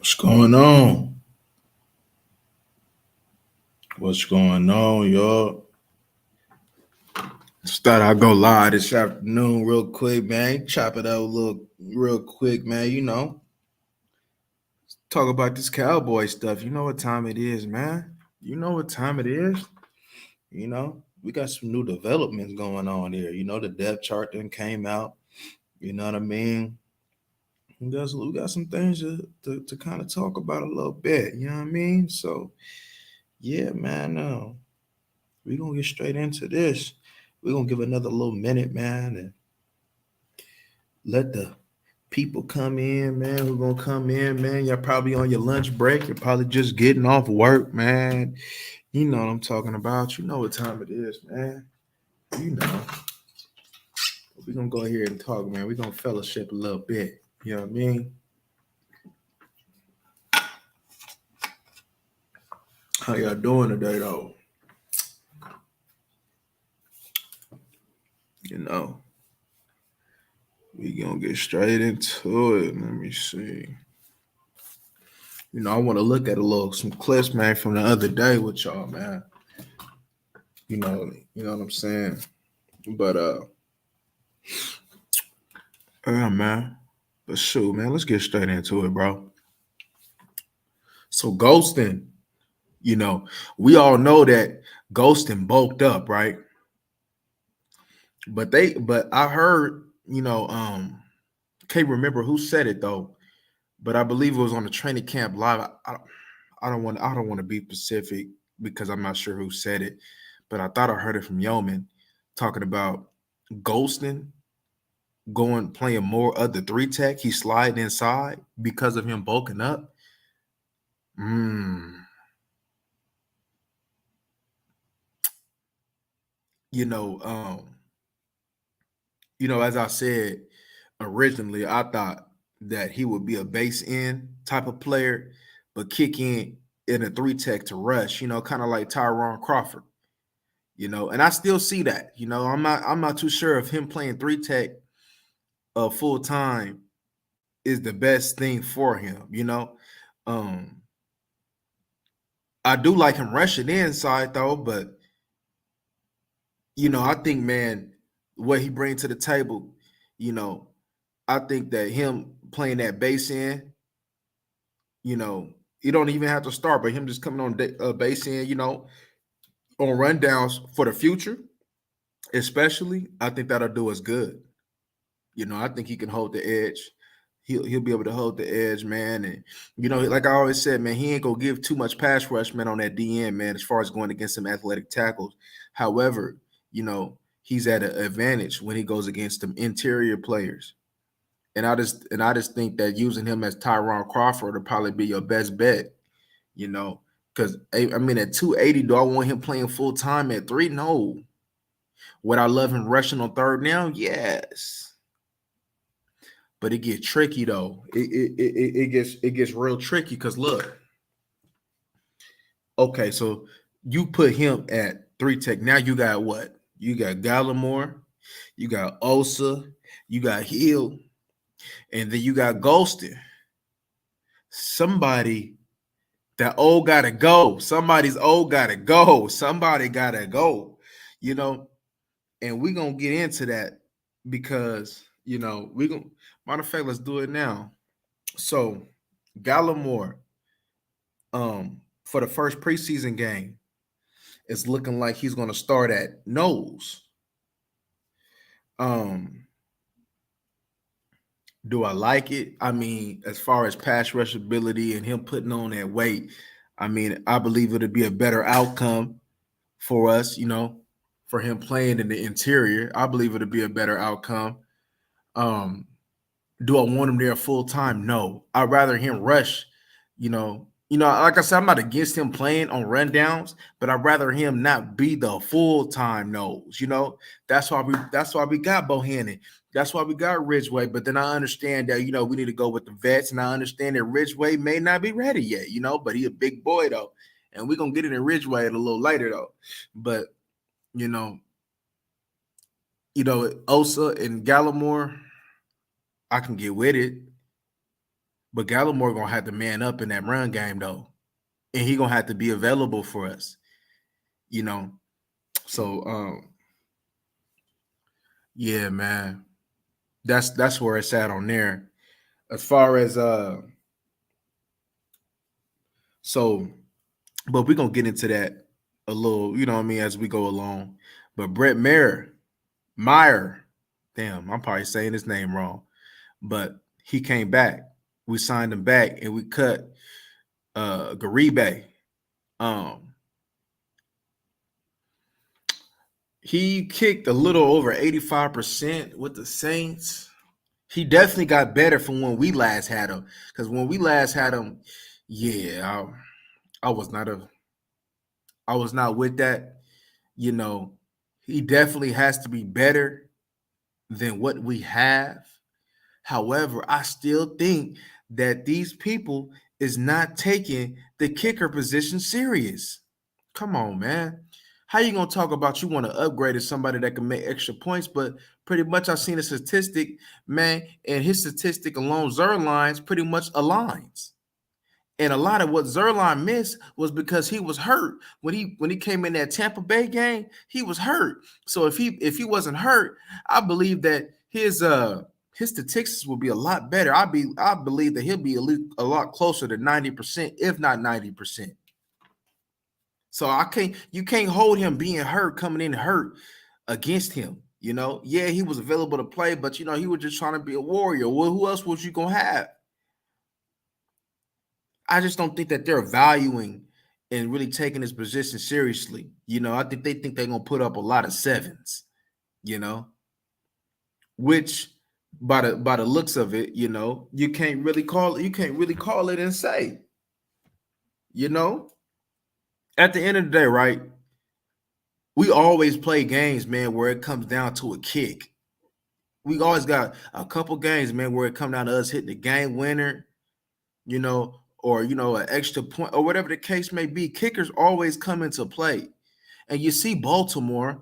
What's going on? What's going on, y'all? Just thought I'd go live this afternoon real quick, man. Chop it up a little real quick, man. Talk about this cowboy stuff. You know what time it is, man. You know what time it is. We got some new developments going on here. The depth chart then came out. You know what I mean? We got some things to kind of talk about a little bit. You know what I mean? So, yeah, man. We're gonna get straight into this. We're gonna give another little minute, man, and let the people come in, man. We're gonna come in, man. You're probably on your lunch break. You're probably just getting off work, man. You know what I'm talking about. You know what time it is, man. You know. We're gonna go here and talk, man. We're gonna fellowship a little bit. You know what I mean? How y'all doing today though? You know. We gonna get straight into it. Let me see. I want to look at some clips, man, from the other day with y'all, man. You know what I'm saying? But yeah, man. But shoot, man, let's get straight into it, bro. So ghosting, you know, we all know that ghosting bulked up, right? But I heard, can't remember who said it though, but I believe it was on the training camp live. I don't want to be specific because I'm not sure who said it, but I thought I heard it from Yeoman talking about ghosting, going playing more of the three tech. He sliding inside because of him bulking up. Mm, you know, um, as I said originally, I thought that he would be a base end type of player, but kick in a three tech to rush. Kind of like Tyron Crawford. And I still see that. I'm not too sure if him playing three tech full time is the best thing for him. Um, I do like him rushing inside though, but I think, man, what he brings to the table, you know, I think that him playing that base end, you don't even have to start, but him just coming on base end, on rundowns for the future, especially, I think that'll do us good. I think he can hold the edge. He'll be able to hold the edge, man. And like I always said, man, he ain't gonna give too much pass rush, man, on that DN, man, as far as going against some athletic tackles. However, he's at an advantage when he goes against some interior players. And I just think that using him as Tyron Crawford will probably be your best bet, because I mean at 280, do I want him playing full time at 3? No. Would I love him rushing on third now? Yes. But it gets tricky though. It gets real tricky because look, okay, so you put him at three tech. Now you got what? You got Gallimore, you got Osa, you got Hill, and then you got Golston. Somebody that old gotta go. Somebody's old gotta go. Somebody gotta go. You know, and we're gonna get into that because we're gonna matter of fact, let's do it now. So Gallimore, for the first preseason game, it's looking like he's gonna start at nose. Um, do I like it? I mean, as far as pass rush ability and him putting on that weight, I mean, I believe it'll be a better outcome for us, for him playing in the interior. I believe it'll be a better outcome. Um, do I want him there full time? No. I'd rather him rush, like I said, I'm not against him playing on rundowns, but I'd rather him not be the full time nose. That's why we got Bohannon. That's why we got Ridgeway. But then I understand that we need to go with the vets, and I understand that Ridgeway may not be ready yet. But he a big boy though, and we're gonna get it in Ridgeway a little later though. But you know, Osa and Gallimore, I can get with it. But Gallimore gonna have to man up in that run game though, and he gonna have to be available for us. You know, so yeah, man, that's where it's at on there. As far as so, but we're gonna get into that a little, you know what I mean, as we go along. But Brett Meyer, damn, I'm probably saying his name wrong, but he came back. We signed him back, and we cut Garibe. Um, he kicked a little over 85% with the Saints. He definitely got better from when we last had him. Because when we last had him, yeah, I was not a I was not with that. You know, he definitely has to be better than what we have. However, I still think that these people is not taking the kicker position serious. Come on, man. How you gonna talk about you want to upgrade to somebody that can make extra points? But pretty much I've seen a statistic, man, and his statistic along Zerline's pretty much aligns. And a lot of what Zerline missed was because he was hurt when he came in that Tampa Bay game. He was hurt. So if he wasn't hurt, I believe that his statistics will be a lot better. I believe that he'll be a lot closer to 90%, if not 90%. So you can't hold him being hurt, coming in hurt against him. You know, yeah, he was available to play, but you know, he was just trying to be a warrior. Well, who else was you gonna have? I just don't think that they're valuing and really taking this position seriously. You know, I think they're gonna put up a lot of sevens, you know, which by the looks of it, you know, you can't really call it and say, you know, at the end of the day, right? We always play games, man, where it comes down to a kick. We always got a couple games, man, where it comes down to us hitting the game winner, you know, or you know, an extra point, or whatever the case may be. Kickers always come into play. And you see Baltimore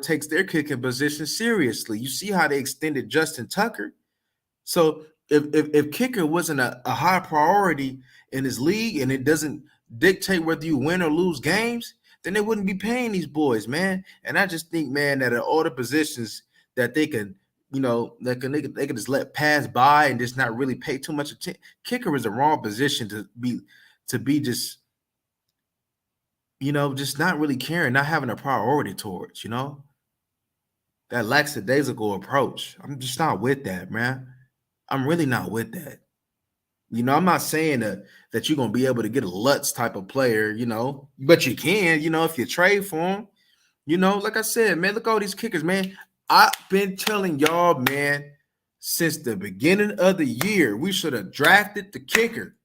takes their kicking position seriously. You see how they extended Justin Tucker. So if kicker wasn't a high priority in his league and it doesn't dictate whether you win or lose games, then they wouldn't be paying these boys, man. And I just think, man, that in all the positions that they can, you know, they can just let pass by and just not really pay too much attention. Kicker is the wrong position to be just, you know, just not really caring, not having a priority towards, you know, that lackadaisical approach. I'm just not with that, man. I'm really not with that. You know, I'm not saying that you're gonna be able to get a Lutz type of player, you know, but you can, you know, if you trade for him. You know, like I said, man, look at all these kickers, man. I've been telling y'all, man, since the beginning of the year, we should have drafted the kicker.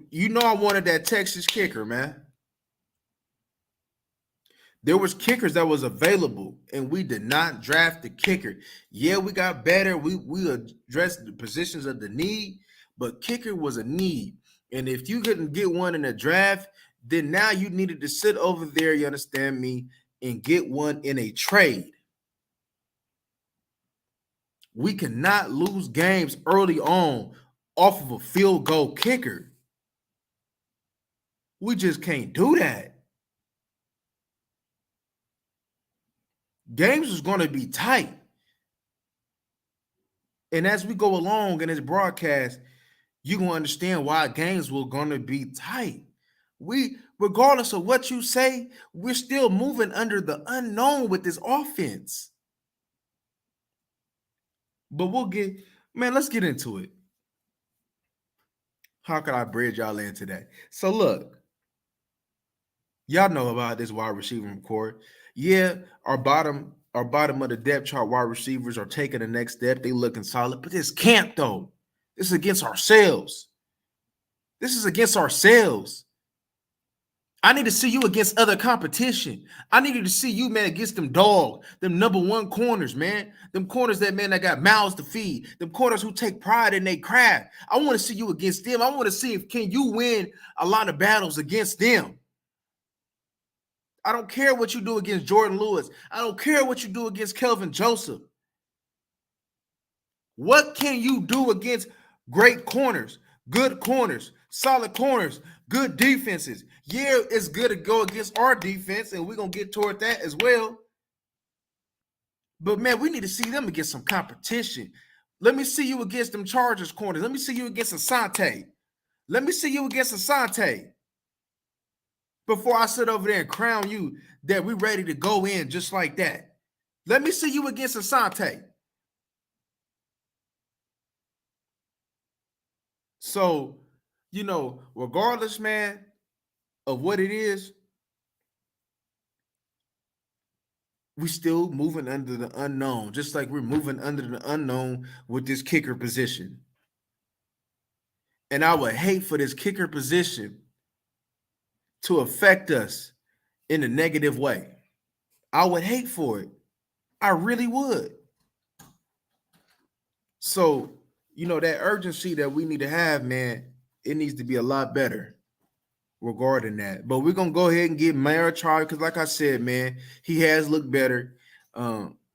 You know, I wanted that Texas kicker, man. There was kickers that was available, and we did not draft the kicker. Yeah, we got better. We addressed the positions of the need, but kicker was a need. And if you couldn't get one in the draft, then now you needed to sit over there, you understand me, and get one in a trade. We cannot lose games early on off of a field goal kicker. We just can't do that. Games is going to be tight. And as we go along in this broadcast, you're going to understand why games were going to be tight. Regardless of what you say, we're still moving under the unknown with this offense. But let's get into it. How can I bridge y'all in today? So look, y'all know about this wide receiver core. Yeah, our bottom of the depth chart wide receivers are taking the next step. They looking solid, but this can't though. This is against ourselves. This is against ourselves. I need to see you against other competition. I needed to see you, man, against them them number one corners, man. Them corners that got mouths to feed. Them corners who take pride in their craft. I want to see you against them. I want to see if can you win a lot of battles against them. I don't care what you do against Jordan Lewis. I don't care what you do against Kelvin Joseph. What can you do against great corners, solid corners, good defenses? Yeah, it's good to go against our defense, and we're going to get toward that as well. But, man, we need to see them against some competition. Let me see you against them Chargers corners. Let me see you against Asante. Let me see you against Asante before I sit over there and crown you that we're ready to go in just like that. Let me see you against Asante. So, regardless, man, of what it is, we still moving under the unknown, just like we're moving under the unknown with this kicker position. And I would hate for this kicker position to affect us in a negative way. I would hate for it. I really would. So, that urgency that we need to have, man, it needs to be a lot better regarding that. But we're going to go ahead and give Mayer a try because, like I said, man, he has looked better.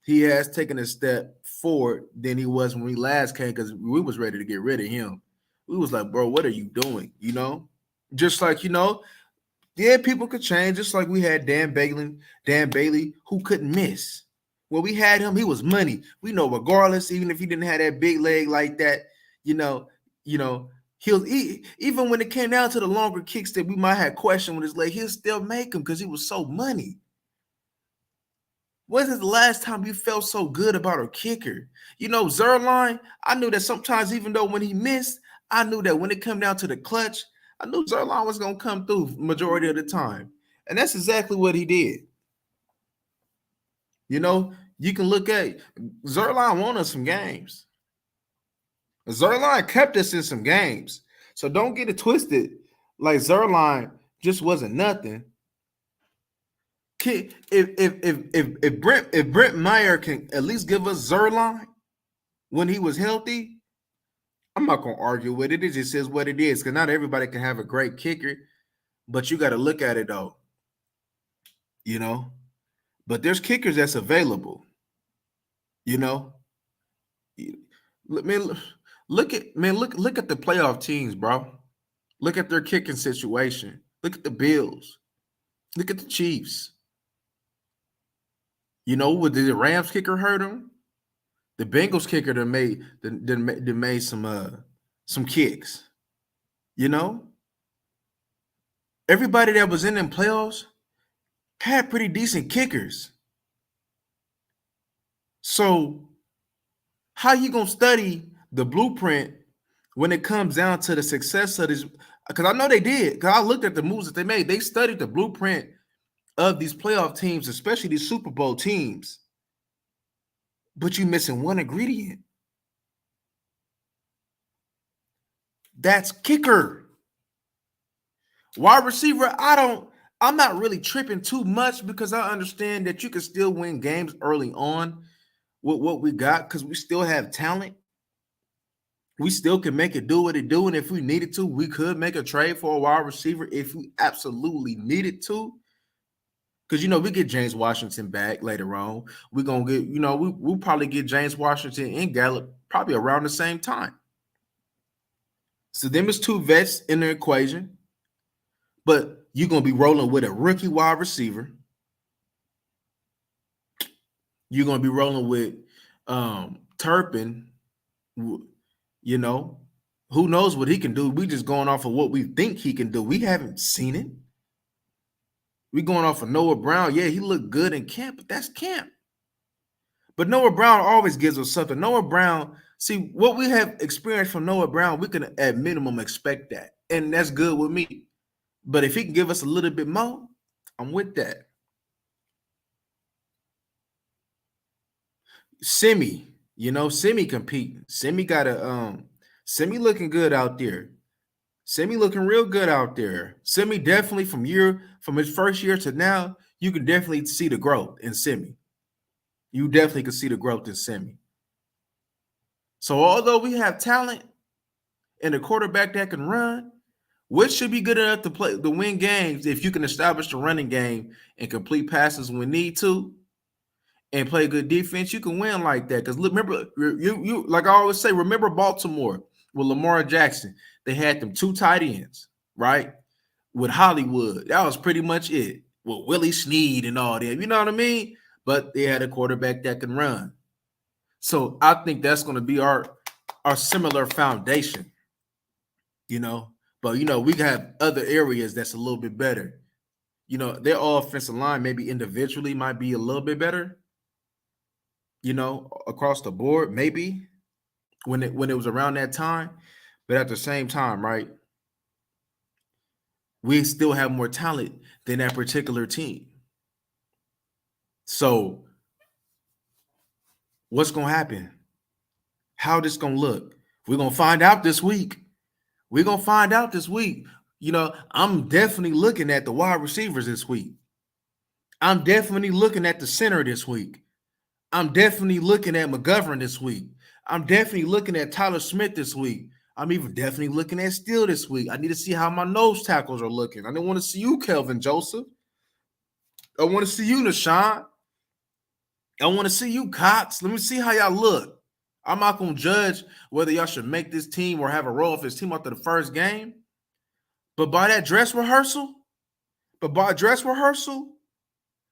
He has taken a step forward than he was when we last came because we was ready to get rid of him. We was like, bro, what are you doing? Just like, yeah, people could change. Just like we had Dan Bailey, who couldn't miss. When we had him, he was money. We know, regardless, even if he didn't have that big leg like that, he'll even when it came down to the longer kicks that we might have questioned with his leg, he'll still make them because he was so money. When is the last time you felt so good about a kicker? Zerline, I knew that sometimes, even though when he missed, I knew that when it came down to the clutch, I knew Zerline was going to come through majority of the time. And that's exactly what he did. You can look at Zerline won us some games. Zerline kept us in some games. So don't get it twisted like Zerline just wasn't nothing. If Brent Meyer can at least give us Zerline when he was healthy, I'm not gonna argue with it. It just is what it is. Because not everybody can have a great kicker, but you got to look at it though. But there's kickers that's available. Man, look at the playoff teams, bro. Look at their kicking situation. Look at the Bills. Look at the Chiefs. Would the Rams kicker hurt them? The Bengals kicker that made some kicks. Everybody that was in them playoffs had pretty decent kickers. So how you gonna study the blueprint when it comes down to the success of this? Because I know they did. Because I looked at the moves that they made. They studied the blueprint of these playoff teams, especially these Super Bowl teams. But you're missing one ingredient. That's kicker. Wide receiver, I'm not really tripping too much because I understand that you can still win games early on with what we got because we still have talent. We still can make it do what it do. And if we needed to, we could make a trade for a wide receiver if we absolutely needed to. Because, we get James Washington back later on. We're going to get, we'll probably get James Washington and Gallup probably around the same time. So them is two vets in the equation. But you're going to be rolling with a rookie wide receiver. You're going to be rolling with Turpin. Who knows what he can do? We just going off of what we think he can do. We haven't seen it. We going off of Noah Brown. Yeah, he looked good in camp, but that's camp. But Noah Brown always gives us something. Noah Brown, see, what we have experienced from Noah Brown, we can at minimum expect that. And that's good with me. But if he can give us a little bit more, I'm with that. Semi competing. Semi got Semi looking good out there. Semi looking real good out there. Semi definitely from his first year to now, you can definitely see the growth in Semi. You definitely can see the growth in Semi. So although we have talent and a quarterback that can run, which should be good enough to win games if you can establish the running game and complete passes when need to. and play good defense, you can win like that. Because remember, you like I always say, remember Baltimore with Lamar Jackson. They had them 2 tight ends, right? With Hollywood. That was pretty much it. With Willie Snead and all them. You know what I mean? But they had a quarterback that can run. So I think that's going to be our similar foundation, you know. But we have other areas that's a little bit better. Their offensive line maybe individually might be a little bit better, across the board, maybe when it was around that time. But at the same time, right, we still have more talent than that particular team. So what's gonna happen? How this gonna look? We're gonna find out this week. We're gonna find out this week. I'm definitely looking at the wide receivers this week. I'm definitely looking at the center this week. I'm definitely looking at McGovern this week. I'm definitely looking at Tyler Smith this week. I'm even definitely looking at Steele this week. I need to see how my nose tackles are looking. I don't want to see you, Kelvin Joseph. I want to see you, Nashawn. I want to see you, Cox. Let me see how y'all look. I'm not going to judge whether y'all should make this team or have a role if it's team after the first game. But by dress rehearsal,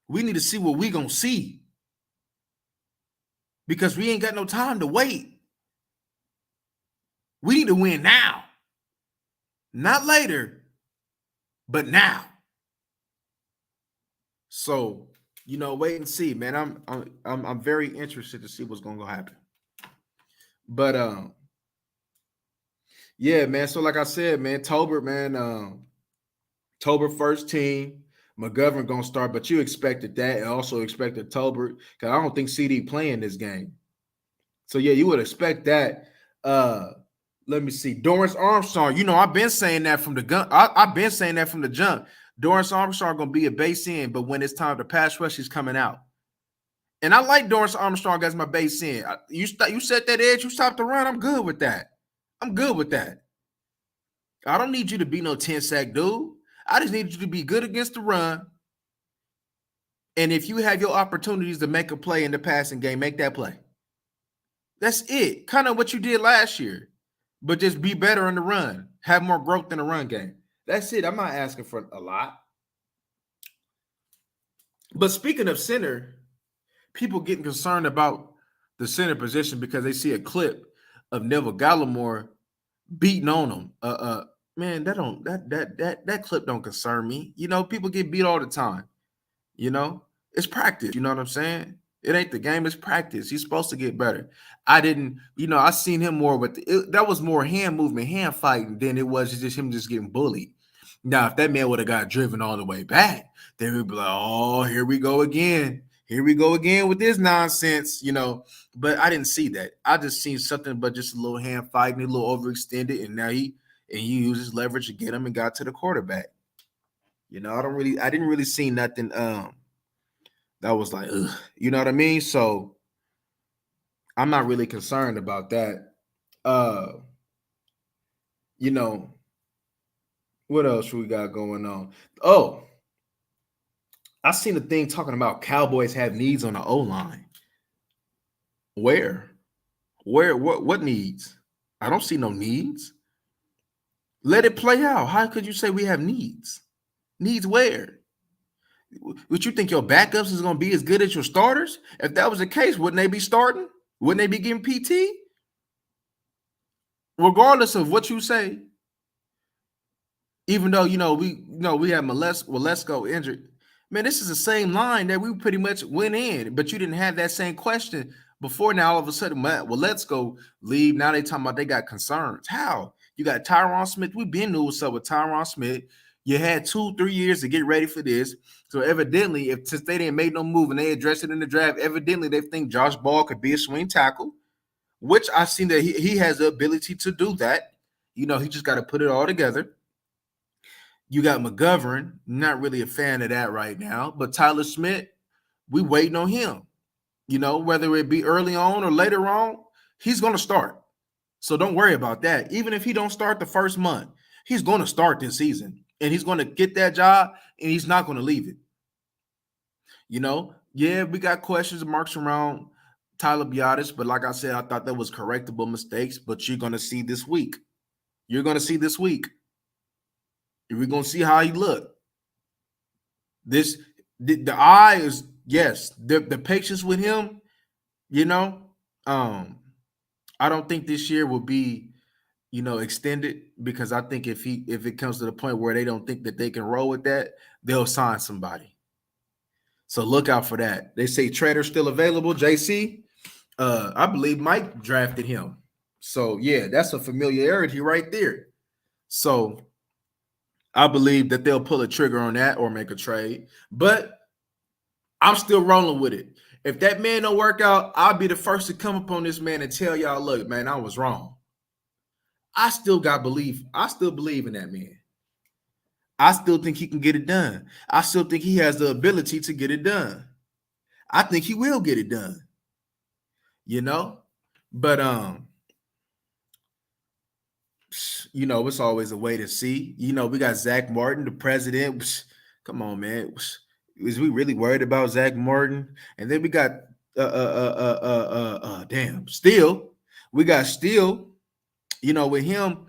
we need to see what we going to see. Because we ain't got no time to wait. We need to win now. Not later, but now. So, wait and see, man. I'm very interested to see what's going to happen. But yeah, man. So like I said, man, Tolbert, man, Tolbert first team. McGovern gonna start, but you expected that, and also expected Tolbert, because I don't think CD playing this game. So yeah, you would expect that. Let me see. Dorrance Armstrong. I've been saying that from the gun. I've been saying that from the jump. Dorrance Armstrong gonna be a base end, but when it's time to pass rush, he's coming out. And I like Dorrance Armstrong as my base end. You set that edge, you stop the run. I'm good with that. I don't need you to be no 10-sack dude. I just need you to be good against the run. And if you have your opportunities to make a play in the passing game, make that play. That's it. Kind of what you did last year. But just be better in the run. Have more growth in the run game. That's it. I'm not asking for a lot. But speaking of center, people getting concerned about the center position because they see a clip of Neville Gallimore beating on him. Man, that clip don't concern me. People get beat all the time. It's practice. You know what I'm saying? It ain't the game, it's practice. He's supposed to get better. I seen him more with that was more hand movement, hand fighting than it was just him just getting bullied. Now, if that man would have got driven all the way back, then we'd be like, oh, here we go again. Here we go again with this nonsense, But I didn't see that. I just seen something but just a little hand fighting, a little overextended, and now he uses leverage to get him and got to the quarterback. I didn't really see nothing that was like, ugh, you know what I mean? So I'm not really concerned about that. What else we got going on? Oh, I seen a thing talking about Cowboys have needs on the O-line. Where? What needs? I don't see no needs. Let it play out. How could you say we have needs? Needs where? Would you think your backups is going to be as good as your starters? If that was the case, wouldn't they be starting? Wouldn't they be getting PT? Regardless of what you say, even though we have Waletzko injured, man, this is the same line that we pretty much went in, but you didn't have that same question before. Now all of a sudden, Waletzko leave. Now they talking about they got concerns. How? You got Tyron Smith. We've been knew what's up with Tyron Smith. You had 2-3 years to get ready for this. So evidently, since they didn't make no move and they addressed it in the draft, evidently they think Josh Ball could be a swing tackle, which I've seen that he has the ability to do that. He just got to put it all together. You got McGovern, not really a fan of that right now, but Tyler Smith, we waiting on him. Whether it be early on or later on, he's going to start. So don't worry about that. Even if he don't start the first month, he's going to start this season, and he's going to get that job, and he's not going to leave it. Yeah, we got questions and marks around Tyler Biotis, but like I said, I thought that was correctable mistakes. But you're gonna see this week. You're gonna see this week. We're gonna see how he look. This the eye is yes. The patience with him, you know. I don't think this year will be, extended because I think if it comes to the point where they don't think that they can roll with that, they'll sign somebody. So look out for that. They say Trader's still available. JC, I believe Mike drafted him. So yeah, that's a familiarity right there. So I believe that they'll pull a trigger on that or make a trade. But I'm still rolling with it. If that man don't work out, I'll be the first to come up on this man and tell y'all, look, man, I was wrong. I still got belief. I still believe in that man. I still think he can get it done. I still think he has the ability to get it done. I think he will get it done. You know? But it's always a way to see. We got Zach Martin, the president. Come on, man. Is we really worried about Zach Martin? And then we got Steele. We got Steele, with him.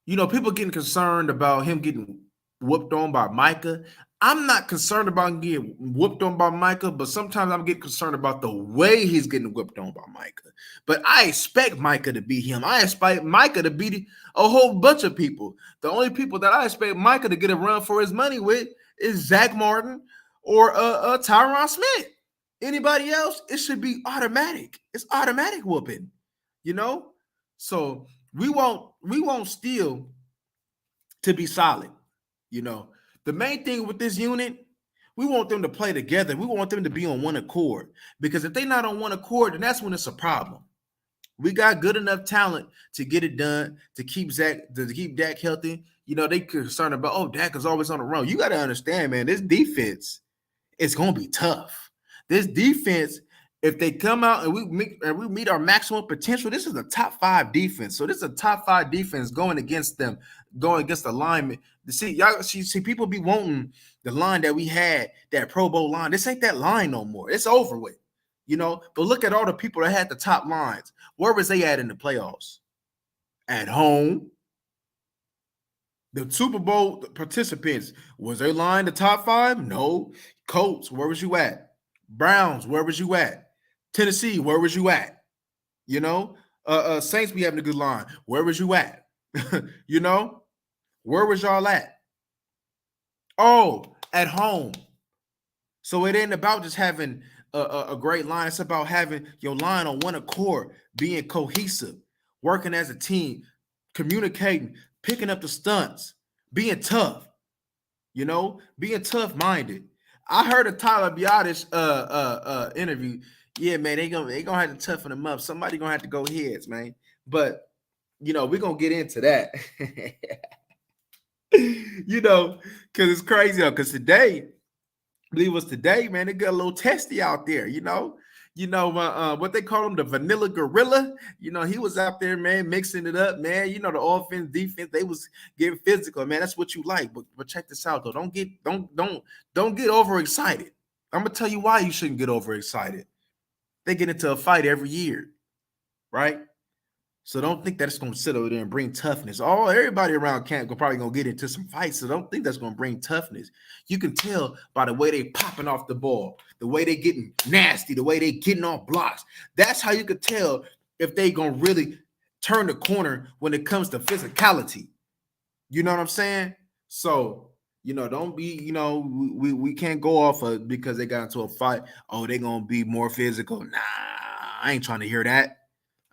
People getting concerned about him getting whooped on by Micah. I'm not concerned about getting whooped on by Micah, but sometimes I'm getting concerned about the way he's getting whooped on by Micah. But I expect Micah to beat him. I expect Micah to beat a whole bunch of people. The only people that I expect Micah to get a run for his money with is Zach Martin or Tyron Smith. Anybody else, it should be automatic. It's automatic whooping, So we won't Steele to be solid. The main thing with this unit, we want them to play together. We want them to be on one accord, because if they're not on one accord, then that's when it's a problem. We got good enough talent to get it done, to keep Dak healthy. They concerned about, Dak is always on the run. You got to understand, man, this defense is going to be tough. This defense, if they come out and we meet our maximum potential, this is a top 5 defense. So this is a top 5 defense going against them, going against the linemen. See, people be wanting the line that we had, that Pro Bowl line. This ain't that line no more. It's over with, But look at all the people that had the top lines. Where was they at in the playoffs? At home. The Super Bowl participants, was their line the top 5? No. Colts, where was you at? Browns, where was you at? Tennessee, where was you at? Saints be having a good line. Where was you at? Where was y'all at? Oh, at home. So it ain't about just having a great line. It's about having your line on one accord, being cohesive, working as a team, communicating, picking up the stunts, being tough, being tough-minded. I heard a Tyler Biotis interview. Yeah, man, they gonna have to toughen them up. Somebody gonna have to go heads, man. But we're gonna get into that. Because it's crazy, because today, I believe it was today, man, they got a little testy out there, what they call him, the vanilla gorilla. He was out there, man, mixing it up, man. The offense, defense, they was getting physical, man. That's what you like. But check this out, though. Don't get overexcited. I'm gonna tell you why you shouldn't get overexcited. They get into a fight every year, right? So don't think that it's gonna sit over there and bring toughness. Everybody around camp probably gonna get into some fights. So don't think that's gonna bring toughness. You can tell by the way they popping off the ball, the way they getting nasty, the way they getting on blocks. That's how you could tell if they gonna really turn the corner when it comes to physicality. You know what I'm saying? So don't be, we can't go off of because they got into a fight. Oh, they gonna be more physical. Nah, I ain't trying to hear that.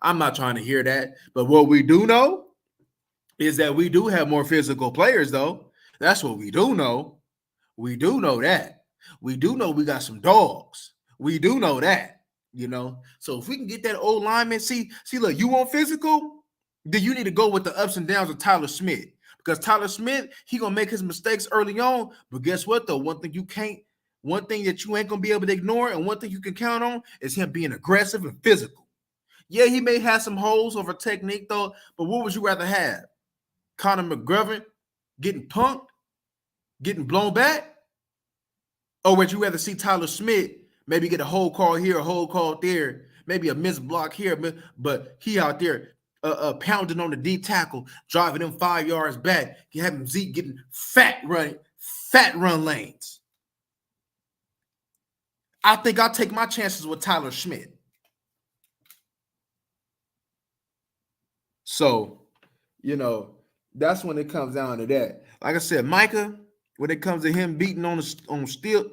I'm not trying to hear that. But what we do know is that we do have more physical players, though. That's what we do know. We do know that. We do know we got some dogs. We do know that, So if we can get that old lineman, see, look, you want physical? Then you need to go with the ups and downs of Tyler Smith. Because Tyler Smith, he gonna make his mistakes early on. But guess what, though? One thing that you ain't gonna be able to ignore, and one thing you can count on is him being aggressive and physical. Yeah, he may have some holes over technique, though, but what would you rather have? Conor McGovern getting punked, getting blown back? Or would you rather see Tyler Smith Maybe get a hold call here, a hold call there, maybe a missed block here, but he out there pounding on the D tackle, driving them 5 yards back, having Zeke getting fat run lanes. I think I'll take my chances with Tyler Schmidt. So, that's when it comes down to that. Like I said, Micah, when it comes to him beating on steel,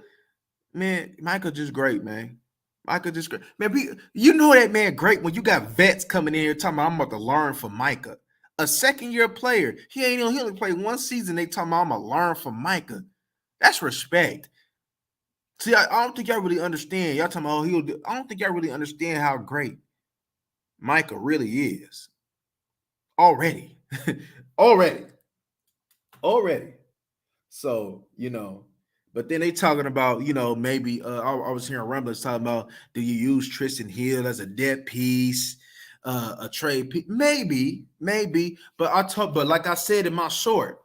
man, Micah just great, man. Micah just great. Man, that man great when you got vets coming in here talking about, I'm about to learn from Micah. A second-year player. He only played one season. They talking about, I'm going to learn from Micah. That's respect. See, I don't think y'all really understand. Y'all talking about, I don't think y'all really understand how great Micah really is. Already. So, but then they talking about, maybe I was hearing rumblings talking about, do you use Tristan Hill as a dead piece, a trade piece? Maybe, but like I said in my short,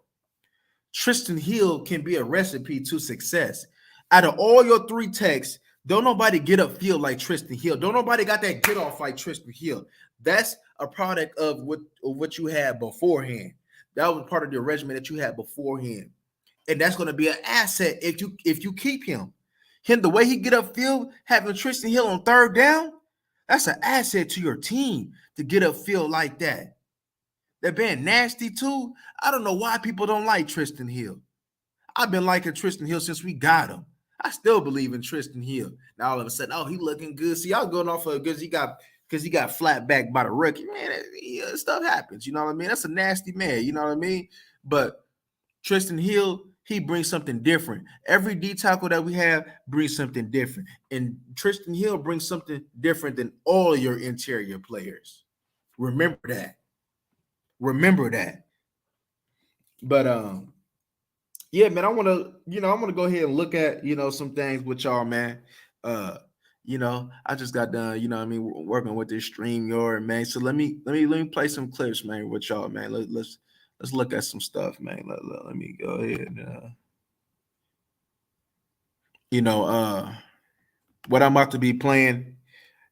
Tristan Hill can be a recipe to success. Out of all your 3 techs, don't nobody get up field like Tristan Hill. Don't nobody got that get off like Tristan Hill. That's a product of what you had beforehand. That was part of the regimen that you had beforehand. And that's going to be an asset if you keep him. The way he get up field, having Tristan Hill on 3rd down, that's an asset to your team to get up field like that. They're being nasty too. I don't know why people don't like Tristan Hill. I've been liking Tristan Hill since we got him. I still believe in Tristan Hill. Now all of a sudden, he looking good. See, y'all going off of because he got flat back by the rookie. Man, stuff happens. You know what I mean? That's a nasty man. You know what I mean? But Tristan Hill, he brings something different. Every D tackle that we have brings something different. And Tristan Hill brings something different than all your interior players. Remember that. But yeah, man, I want to go ahead and look at, some things with y'all, man. I just got done, working with this StreamYard, man. So let me play some clips, man, with y'all, man. Let's look at some stuff, man. Let me go ahead and what I'm about to be playing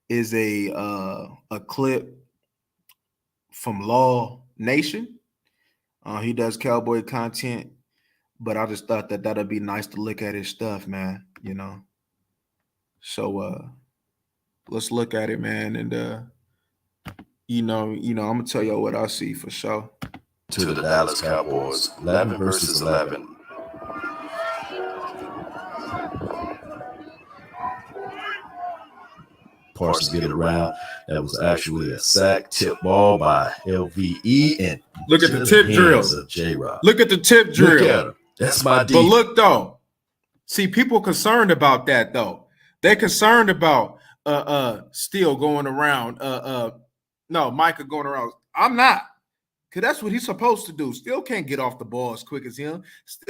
is a clip from Law Nation. He does Cowboy content, but I just thought that that'd be nice to look at his stuff, man. So let's look at it, man, and I'm gonna tell y'all what I see for sure. To the Dallas Cowboys, 11 versus 11. Parsons get it around. That was actually a sack, tip ball by LVE, and look at the tip drill. J-Rock. Look at the tip drill. Look at him. That's my D. But look though, see, people concerned about that though. They're concerned about Steele going around. No, Micah going around. I'm not, because that's what he's supposed to do. Steele can't get off the ball as quick as him.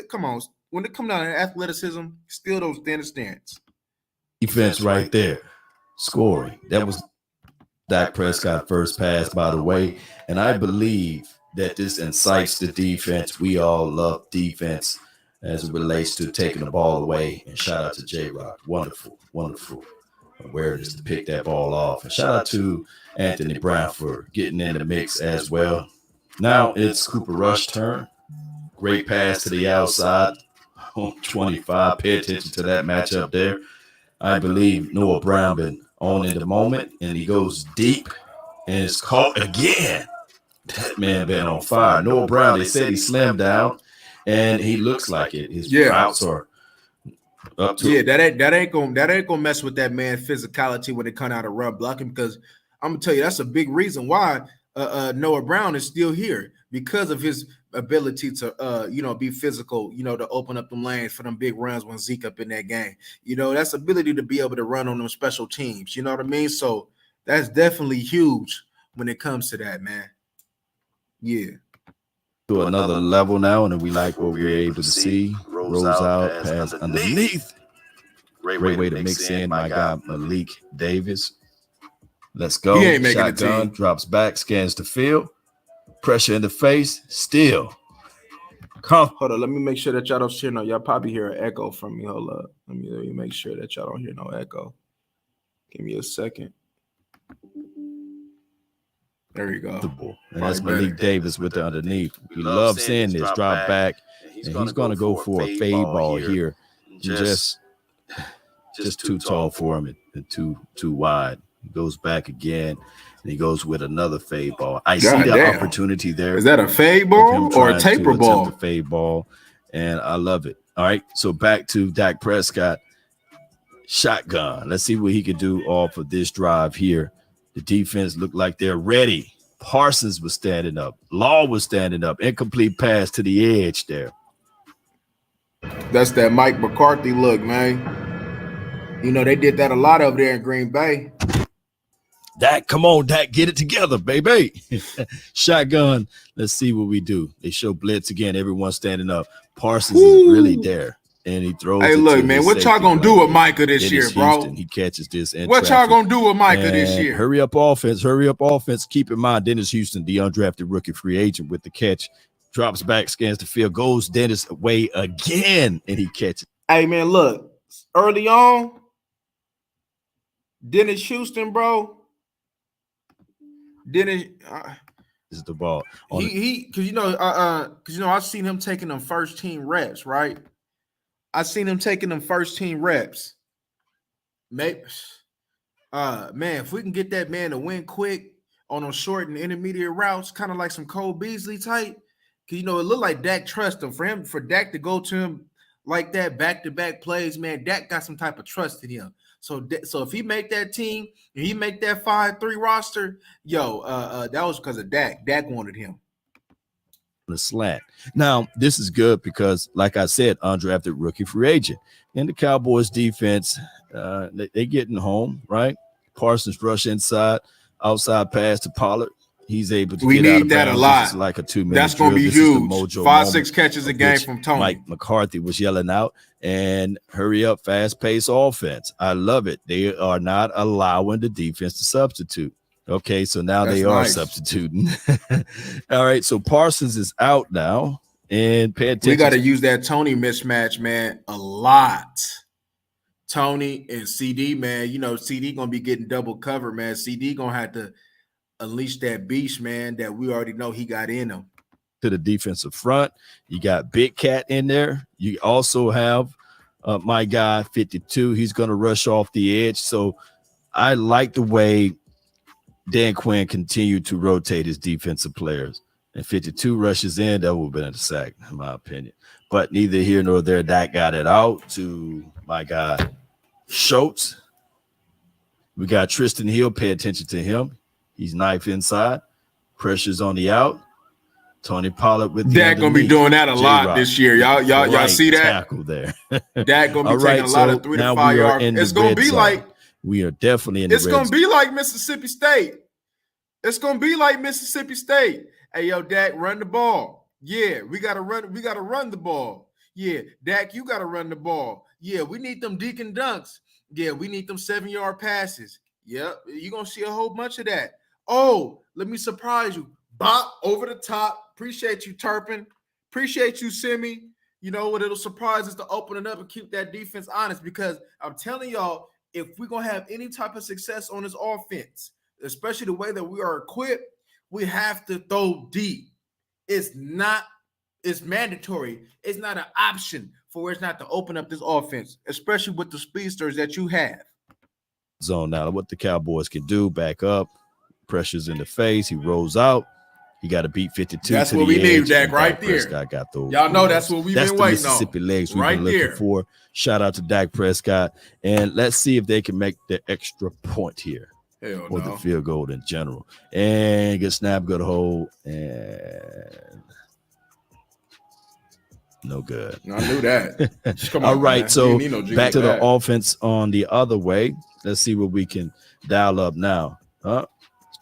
Come on, when it comes down to athleticism, Steele those thin stance. Defense right there. Scoring. That was Dak Prescott first pass, by the way. And I believe that this incites the defense. We all love defense as it relates to taking the ball away. And shout out to J-Rock. Wonderful awareness to pick that ball off. And shout out to Anthony Brown for getting in the mix as well. Now it's Cooper Rush's turn. Great pass to the outside on 25. Pay attention to that matchup there. I believe Noah Brown been on in the moment, and he goes deep and is caught again. That man been on fire. Noah Brown, they said he slimmed down, and he looks like it. His routes are up to that ain't gonna mess with that man's physicality when it come out of run blocking, because I'm gonna tell you that's a big reason why Noah Brown is still here, because of his ability to be physical, to open up them lanes for them big runs when Zeke up in that game. That's ability to be able to run on them special teams. You know what I mean? So that's definitely huge when it comes to that, man. Yeah. To another level now, and we like what we're able to see. Rolls out, pass underneath. Great way to mix in my guy Malik Davis. Let's go. He ain't making Shotgun, the team. drops back, scans the field. Pressure in the face, still. Hold on, let me make sure that y'all don't hear no. Y'all probably hear an echo from me. Hold up. Let me make sure that y'all don't hear no echo. Give me a second. There you go. And that's Malik Davis with the underneath. We love seeing this drop back. And he's going to go for a fade ball here. Just too tall for him and too wide. He goes back again. And he goes with another fade ball. I see the opportunity there. Is that a fade ball or a taper ball? A fade ball, and I love it. All right, so back to Dak Prescott. Shotgun. Let's see what he can do off of this drive here. The defense looked like they're ready. Parsons was standing up. Law was standing up. Incomplete pass to the edge there. That's that Mike McCarthy look, man. You know, they did that a lot over there in Green Bay. Dak, come on, Dak, get it together, baby. Shotgun. Let's see what we do. They show blitz again. Everyone standing up. Parsons is really there. And he throws. Hey, look, man, what y'all gonna do with Micah this year, bro? He catches this. What y'all gonna do with Micah this year? Hurry up offense. Keep in mind, Dennis Houston, the undrafted rookie free agent with the catch. Drops back, scans the field, goes Dennis away again, and he catches. Hey, man, look, early on, Dennis Houston, bro. Dennis is the ball. Because I've seen him taking them first team reps, right? I seen him taking them first team reps. Maybe, man, if we can get that man to win quick on those short and intermediate routes, kind of like some Cole Beasley type, because it looked like Dak trusts him. For Dak to go to him like that, back-to-back plays, man, Dak got some type of trust in him. So if he make that team, and he make that 5-3 roster, that was because of Dak. Dak wanted him. The slant. Now, this is good because, like I said, undrafted rookie free agent. And the Cowboys defense, they getting home, right? Parsons rush inside, outside pass to Pollard. He's able to get out of bounds. We need that a lot. Like a 2-minute That's going to be huge. 5-6 catches a game from Tony. Mike McCarthy was yelling out, and hurry up, fast-paced offense. I love it. They are not allowing the defense to substitute. Okay, so now they are substituting. All right, so Parsons is out now, and pay attention. We got to use that Tony mismatch, man, a lot. Tony and CD, man. CD going to be getting double cover, man. CD going to have to unleash that beast, man, that we already know he got in him. To the defensive front, you got Big Cat in there. You also have my guy, 52. He's going to rush off the edge. So I like the way Dan Quinn continued to rotate his defensive players. And 52 rushes in, that would have been a sack, in my opinion. But neither here nor there, Dak got it out to my guy, Schultz. We got Tristan Hill. Pay attention to him. He's knife inside. Pressure's on the out. Tony Pollard with the Dak gonna be doing that a lot this year. Y'all see that? Tackle there. Dak gonna be taking a lot of 3 to 5 yards. It's gonna be like we are definitely in the red zone. It's gonna be like Mississippi State. It's gonna be like Mississippi State. Hey, yo, Dak, run the ball. Yeah, we gotta run the ball. Yeah, Dak, you gotta run the ball. Yeah, we need them deacon dunks. Yeah, we need them 7-yard passes. Yep, you're gonna see a whole bunch of that. Oh, let me surprise you. Bop over the top. Appreciate you, Turpin. Appreciate you, Simi. You know what? It'll surprise us to open it up and keep that defense honest, because I'm telling y'all, if we're going to have any type of success on this offense, especially the way that we are equipped, we have to throw deep. It's mandatory. It's not an option for us not to open up this offense, especially with the speedsters that you have. Zone now, what the Cowboys can do, back up, pressures in the face, he rolls out. He got to beat 52. That's what we need, Dak, right there. Prescott got those. Y'all know that's what we've been waiting on. Mississippi legs we've been looking for. Shout out to Dak Prescott. And let's see if they can make the extra point here. Or the field goal in general. And good snap, good hold. And no good. I knew that. Come on, all right, man. So back to the offense on the other way. Let's see what we can dial up now.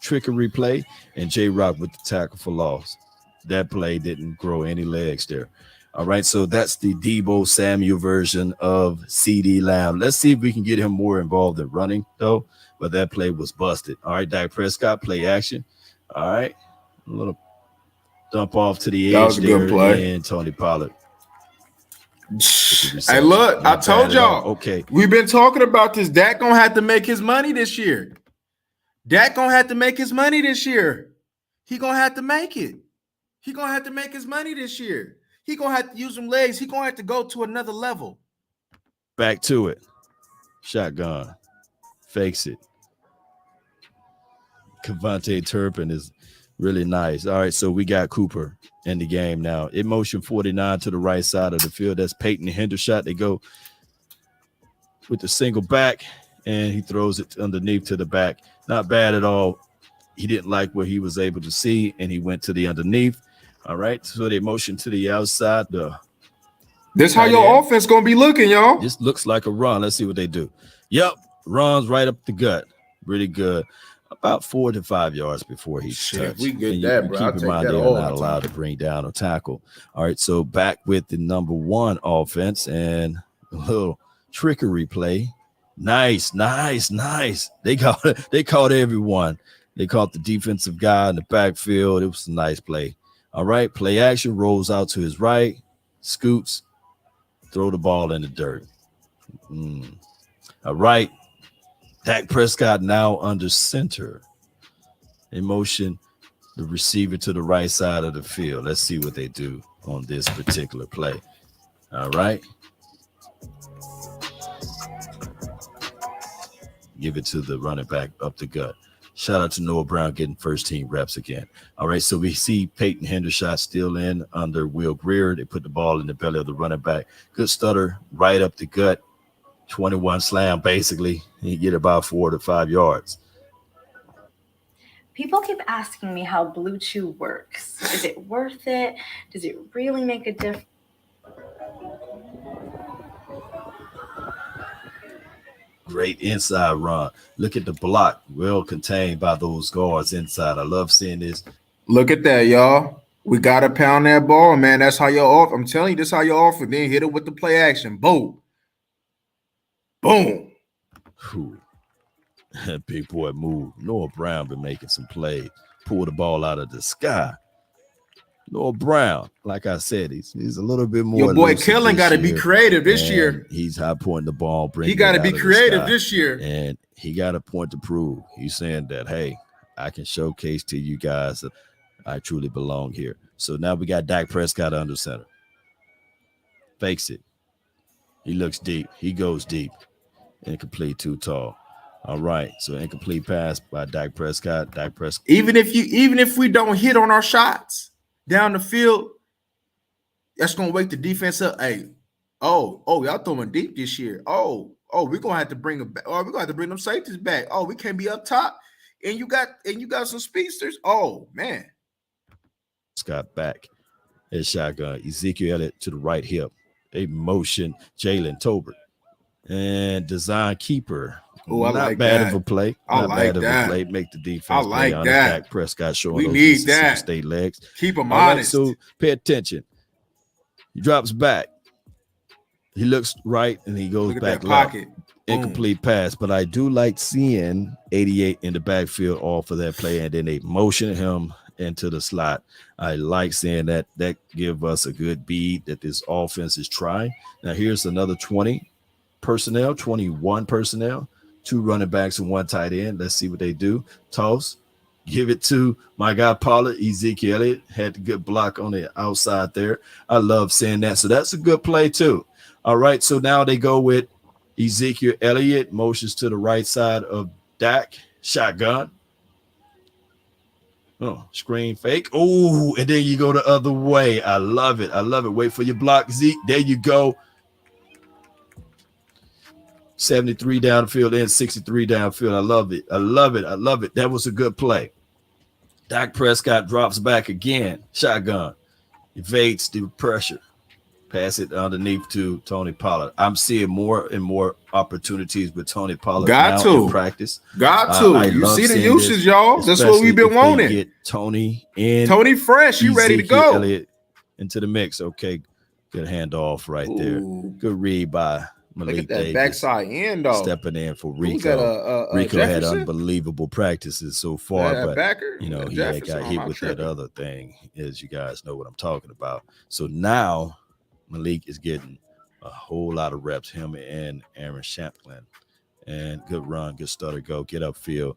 Trickery play, and J-Rock with the tackle for loss. That play didn't grow any legs there. All right, so that's the Deebo Samuel version of CD Lamb. Let's see if we can get him more involved in running, though, but that play was busted. All right, Dak Prescott, play action. All right, a little dump off to the That edge was a good there, play. and Tony Pollard. Hey, look, I Not told bad at all. y'all. Okay. We've been talking about this. Dak gonna have to make his money this year. Dak gonna have to make his money this year. He gonna have to make it. He gonna have to make his money this year. He gonna have to use them legs. He gonna have to go to another level. Back to it. Shotgun. Fakes it. Cavante Turpin is really nice. All right, so we got Cooper in the game now. In motion 49 to the right side of the field. That's Peyton Hendershot. They go with the single back, and he throws it underneath to the back. Not bad at all. He didn't like what he was able to see, and he went to the underneath. All right, so they motion to the outside. This how your offense gonna be looking, y'all. This looks like a run. Let's see what they do. Yep, runs right up the gut. Really good. About 4 to 5 yards before he's touched. We get that, bro. Keep in mind they are not allowed to bring down or tackle. All right, so back with the number one offense and a little trickery play. Nice. They caught everyone. They caught the defensive guy in the backfield. It was a nice play. All right, play action, rolls out to his right, scoots, throw the ball in the dirt. All right. Dak Prescott now under center. In motion, the receiver to the right side of the field. Let's see what they do on this particular play. All right. Give it to the running back up the gut. Shout out to Noah Brown getting first team reps again. All right, so we see Peyton Hendershot still in under Will Greer. They put the ball in the belly of the running back. Good stutter right up the gut. 21 slam, basically. He get about 4 to 5 yards. People keep asking me how Blue Chew works. Is it worth it? Does it really make a difference? Great inside run. Look at the block, well contained by those guards inside. I love seeing this. Look at that, y'all. We got to pound that ball, man. That's how you're off. I'm telling you, this is how you're off. And then hit it with the play action. Boom. Boom. That big boy move. Noah Brown been making some plays. Pull the ball out of the sky. Noah Brown, like I said, he's a little bit more. Your boy Kellen got to be creative this year. He's high pointing the ball. He got to be creative this year. And he got a point to prove. He's saying that, hey, I can showcase to you guys that I truly belong here. So now we got Dak Prescott under center. Fakes it. He looks deep. He goes deep. Incomplete, too tall. All right, so incomplete pass by Dak Prescott. Even if we don't hit on our shots down the field, that's gonna wake the defense up. Hey, y'all throwing deep this year. We're gonna have to bring them back. We're gonna have to bring them safeties back. We can't be up top. And you got some speedsters. Oh man. Scott back. His shotgun. Ezekiel Elliott to the right hip. A motion. Jalen Tolbert. And design keeper. Oh, I not like bad that. of a play. I not like bad of that. a play. Make the defense. I like play that. Dak Prescott showing We those need that. state legs. Keep them All right, honest. so pay attention. He drops back. He looks right and he goes back left. Pocket. Incomplete pass, but I do like seeing 88 in the backfield all for that play, and then they motion him into the slot. I like seeing that. That give us a good beat that this offense is trying. Now here's another 21 personnel, 2 running backs and 1 tight end. Let's see what they do. Toss, give it to my guy Pollard. Ezekiel Elliott had the good block on the outside there. I love seeing that. So that's a good play too. All right, so now they go with Ezekiel Elliott, motions to the right side of Dak, shotgun. Screen fake. Oh, and then you go the other way. I love it. Wait for your block, Zeke. There you go. 73 downfield and 63 downfield. I love it. That was a good play. Dak Prescott drops back again. Shotgun. Evades the pressure. Pass it underneath to Tony Pollard. I'm seeing more and more opportunities with Tony Pollard in practice. You see the usage, y'all. That's what we've been wanting. Get Tony in. Tony fresh. You ready to go? Elliott into the mix. Okay. Good handoff right there. Good read by Look Malik at that Davis backside end, though. stepping in for Who's that? Rico. Rico had Jefferson? unbelievable practices so far, That but backer? you know, he had Jefferson, got I'm hit not with that tripping. other thing, as you guys know what I'm talking about. So now Malik is getting a whole lot of reps, him and Aaron Champlin. And good run, good stutter go, get upfield.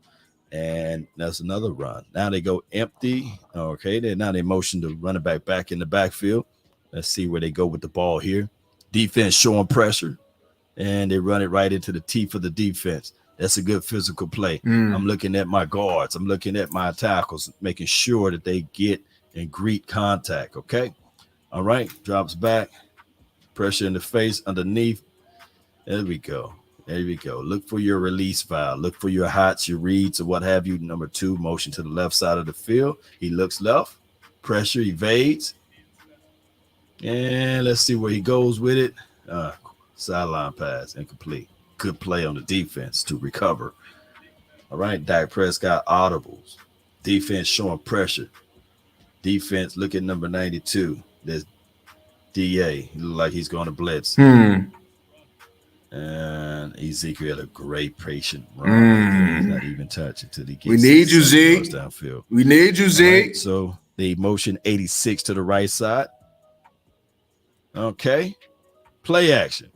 And that's another run. Now they go empty. Okay, now they motion the running back in the backfield. Let's see where they go with the ball here. Defense showing pressure, and they run it right into the teeth of the defense. That's a good physical play. I'm looking at my guards. I'm looking at my tackles, making sure that they get and greet contact. Okay. All right. Drops back. Pressure in the face underneath. There we go. There we go. Look for your release valve. Look for your hots, your reads, or what have you. Number 2, motion to the left side of the field. He looks left. Pressure, evades. And let's see where he goes with it. Sideline pass, incomplete. Good play on the defense to recover. All right, Dak Prescott audibles. Defense showing pressure. Defense, look at number 92. There's DA. He look like he's going to blitz. And Ezekiel, a great patient run right there. He's not even touching until he gets We need you, 7 yards Zeke. downfield. We need you, Zeke. Right, so they motion 86 to the right side. Okay. Play action.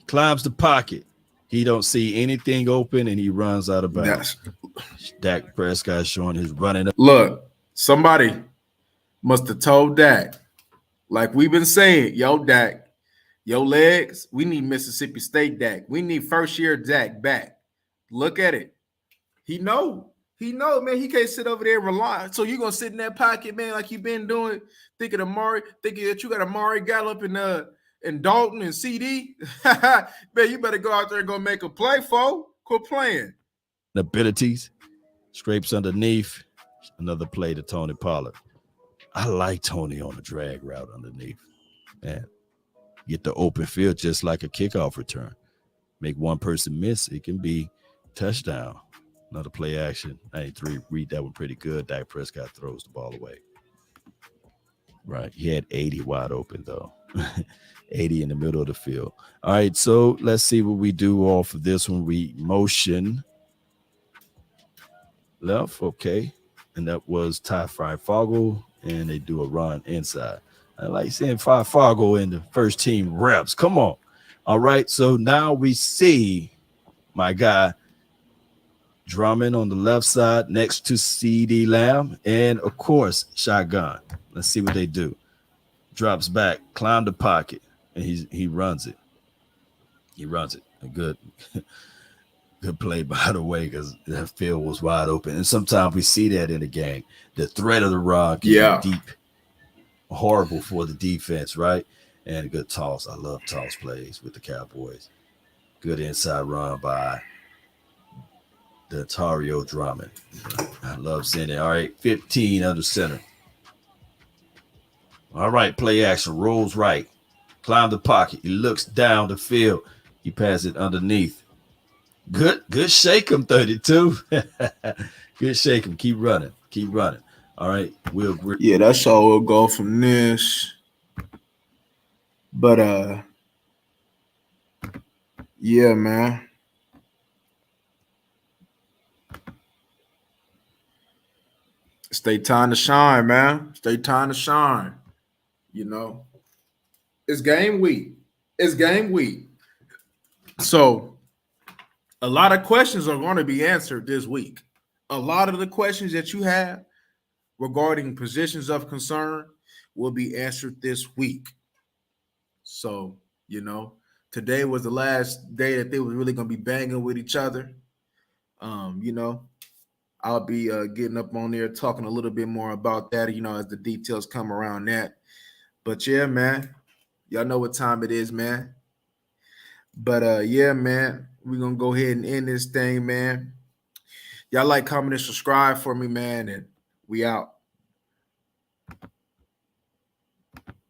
Climbs the pocket. He don't see anything open, and he runs out of bounds. Dak Prescott showing his running up. Look, somebody must have told Dak, like we've been saying, yo, Dak, your legs, we need Mississippi State Dak. We need first-year Dak back. Look at it. He know, man. He can't sit over there and rely. So you're gonna sit in that pocket, man, like you've been doing, thinking that you got Amari Gallup and Dalton and CD. Man, you better go out there and go make a play, fo. Quit playing. Abilities, scrapes underneath. Another play to Tony Pollard. I like Tony on the drag route underneath. Man, get the open field just like a kickoff return. Make one person miss, it can be touchdown. Another play action. 93, read that one pretty good. Dak Prescott throws the ball away. Right, he had 80 wide open though. 80 in the middle of the field. All right, so let's see what we do off of this one. We motion left, okay. And that was Ty Fargo, and they do a run inside. I like seeing Fargo in the first team reps. Come on. All right, so now we see my guy Drummond on the left side next to CD Lamb, and of course, shotgun. Let's see what they do. Drops back, climb the pocket, and he runs it. He runs it. A good play, by the way, because that field was wide open. And sometimes we see that in the game. The threat of the run can be deep, horrible for the defense, right? And a good toss. I love toss plays with the Cowboys. Good inside run by the Tario Drummond. I love seeing it. All right, 15 under center. All right, play action. Rolls right. Climb the pocket. He looks down the field. He passes it underneath. Good shake him, 32. Good shake him. Keep running. All right, yeah, that's all we'll go from this. But yeah, man. Stay time to shine, man. Stay time to shine. You know, it's game week. So a lot of questions are going to be answered this week. A lot of the questions that you have regarding positions of concern will be answered this week. So, you know, today was the last day that they were really going to be banging with each other. You know, I'll be getting up on there talking a little bit more about that, you know, as the details come around that. But yeah, man, y'all know what time it is, man. But yeah, man, we're going to go ahead and end this thing, man. Y'all like, comment, and subscribe for me, man, and we out.